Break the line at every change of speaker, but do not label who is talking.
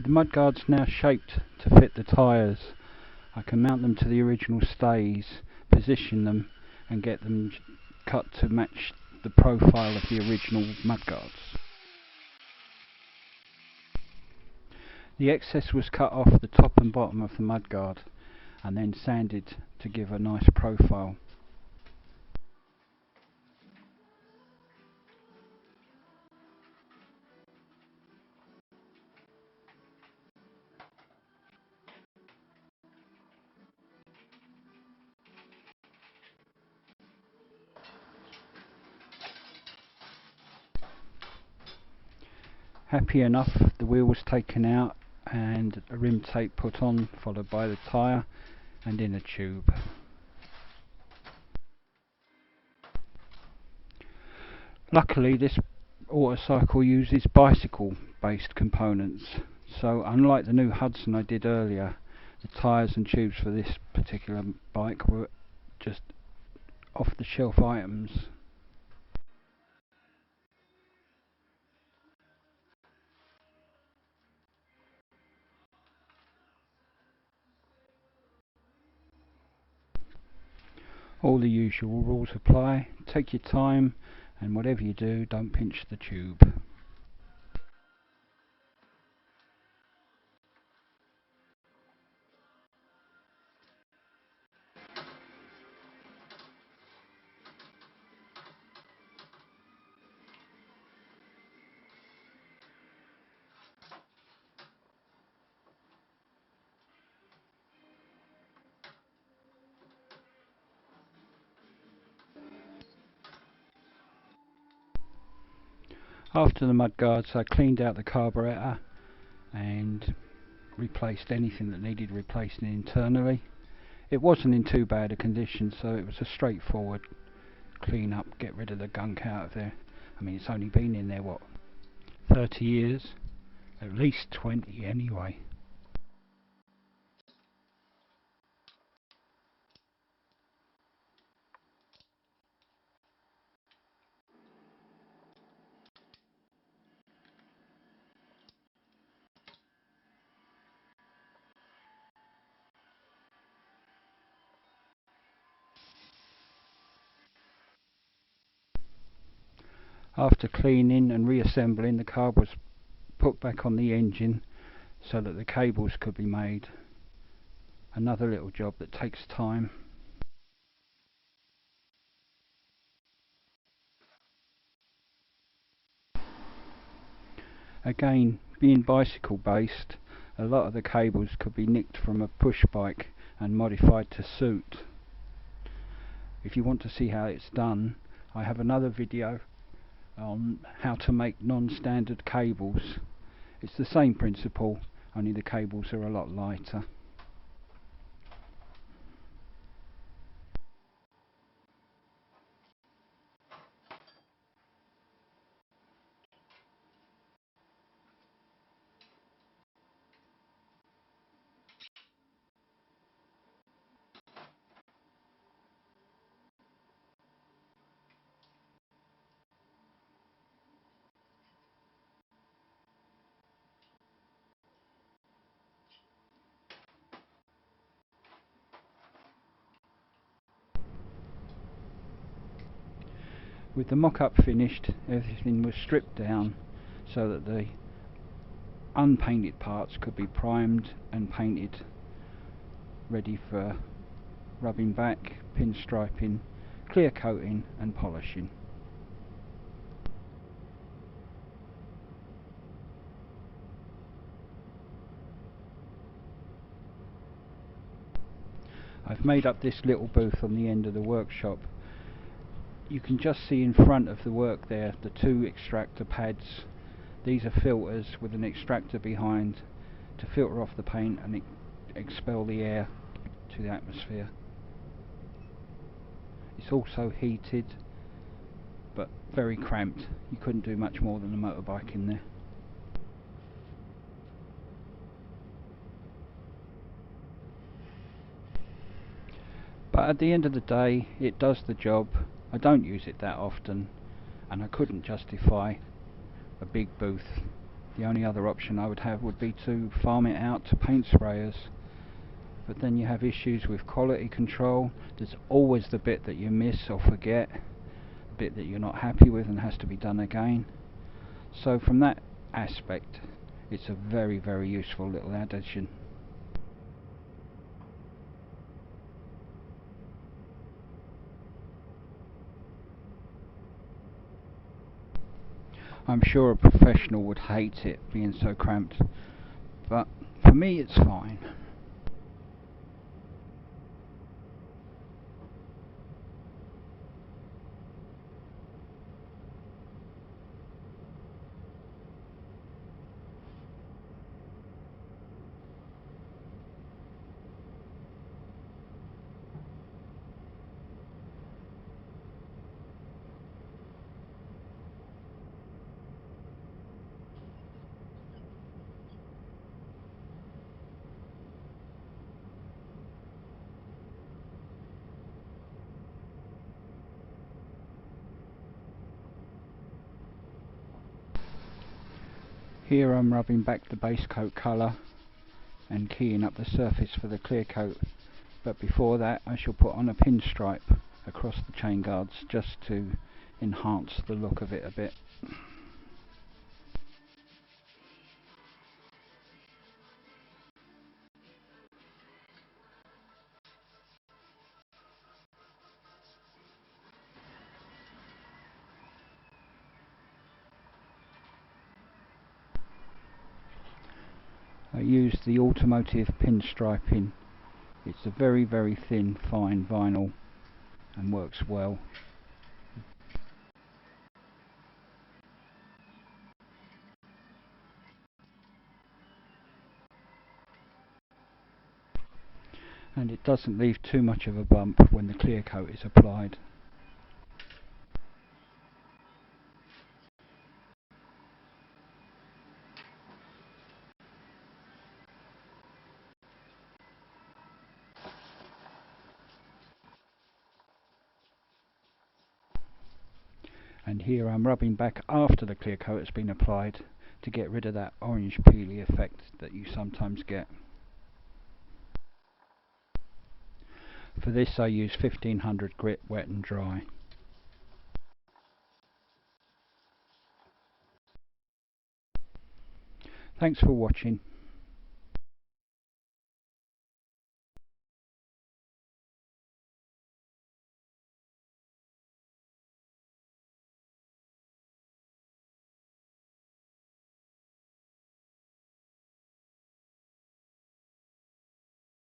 With the mudguards now shaped to fit the tyres, I can mount them to the original stays, position them and get them cut to match the profile of the original mudguards. The excess was cut off the top and bottom of the mudguard and then sanded to give a nice profile. Happy enough, the wheel was taken out and a rim tape put on, followed by the tyre and inner tube. Luckily this autocycle uses bicycle based components, so unlike the new Hudson I did earlier, the tyres and tubes for this particular bike were just off the shelf items. All the usual rules apply. Take your time, and whatever you do, don't pinch the tube. After the mudguards, I cleaned out the carburetor and replaced anything that needed replacing internally. It wasn't in too bad a condition, so it was a straightforward clean up, get rid of the gunk out of there. I mean, it's only been in there, what, 30 years? At least 20 anyway. After cleaning and reassembling, the carb was put back on the engine so that the cables could be made. Another little job that takes time. Again, being bicycle based, a lot of the cables could be nicked from a push bike and modified to suit. If you want to see how it's done, I have another video on how to make non-standard cables. It's the same principle, only the cables are a lot lighter. With the mock-up finished, everything was stripped down so that the unpainted parts could be primed and painted, ready for rubbing back, pinstriping, clear coating and polishing. I've made up this little booth on the end of the workshop. You can just see in front of the work there the two extractor pads. These are filters with an extractor behind to filter off the paint and expel the air to the atmosphere. It's also heated but very cramped. You couldn't do much more than a motorbike in there. But at the end of the day, it does the job. I don't use it that often, and I couldn't justify a big booth The only other option I would have would be to farm it out to paint sprayers, but then you have issues with quality control. There's always the bit that you miss or forget, a bit that you're not happy with and has to be done again. So from that aspect, it's a very, very useful little addition. I'm sure a professional would hate it being so cramped, but for me it's fine. Here I'm rubbing back the base coat colour and keying up the surface for the clear coat, but before that I shall put on a pinstripe across the chain guards just to enhance the look of it a bit. I used the automotive pinstriping. It's a very, very thin, fine vinyl and works well. And it doesn't leave too much of a bump when the clear coat is applied. And here I'm rubbing back after the clear coat has been applied to get rid of that orange peely effect that you sometimes get. For this I use 1500 grit wet and dry. Thanks for watching.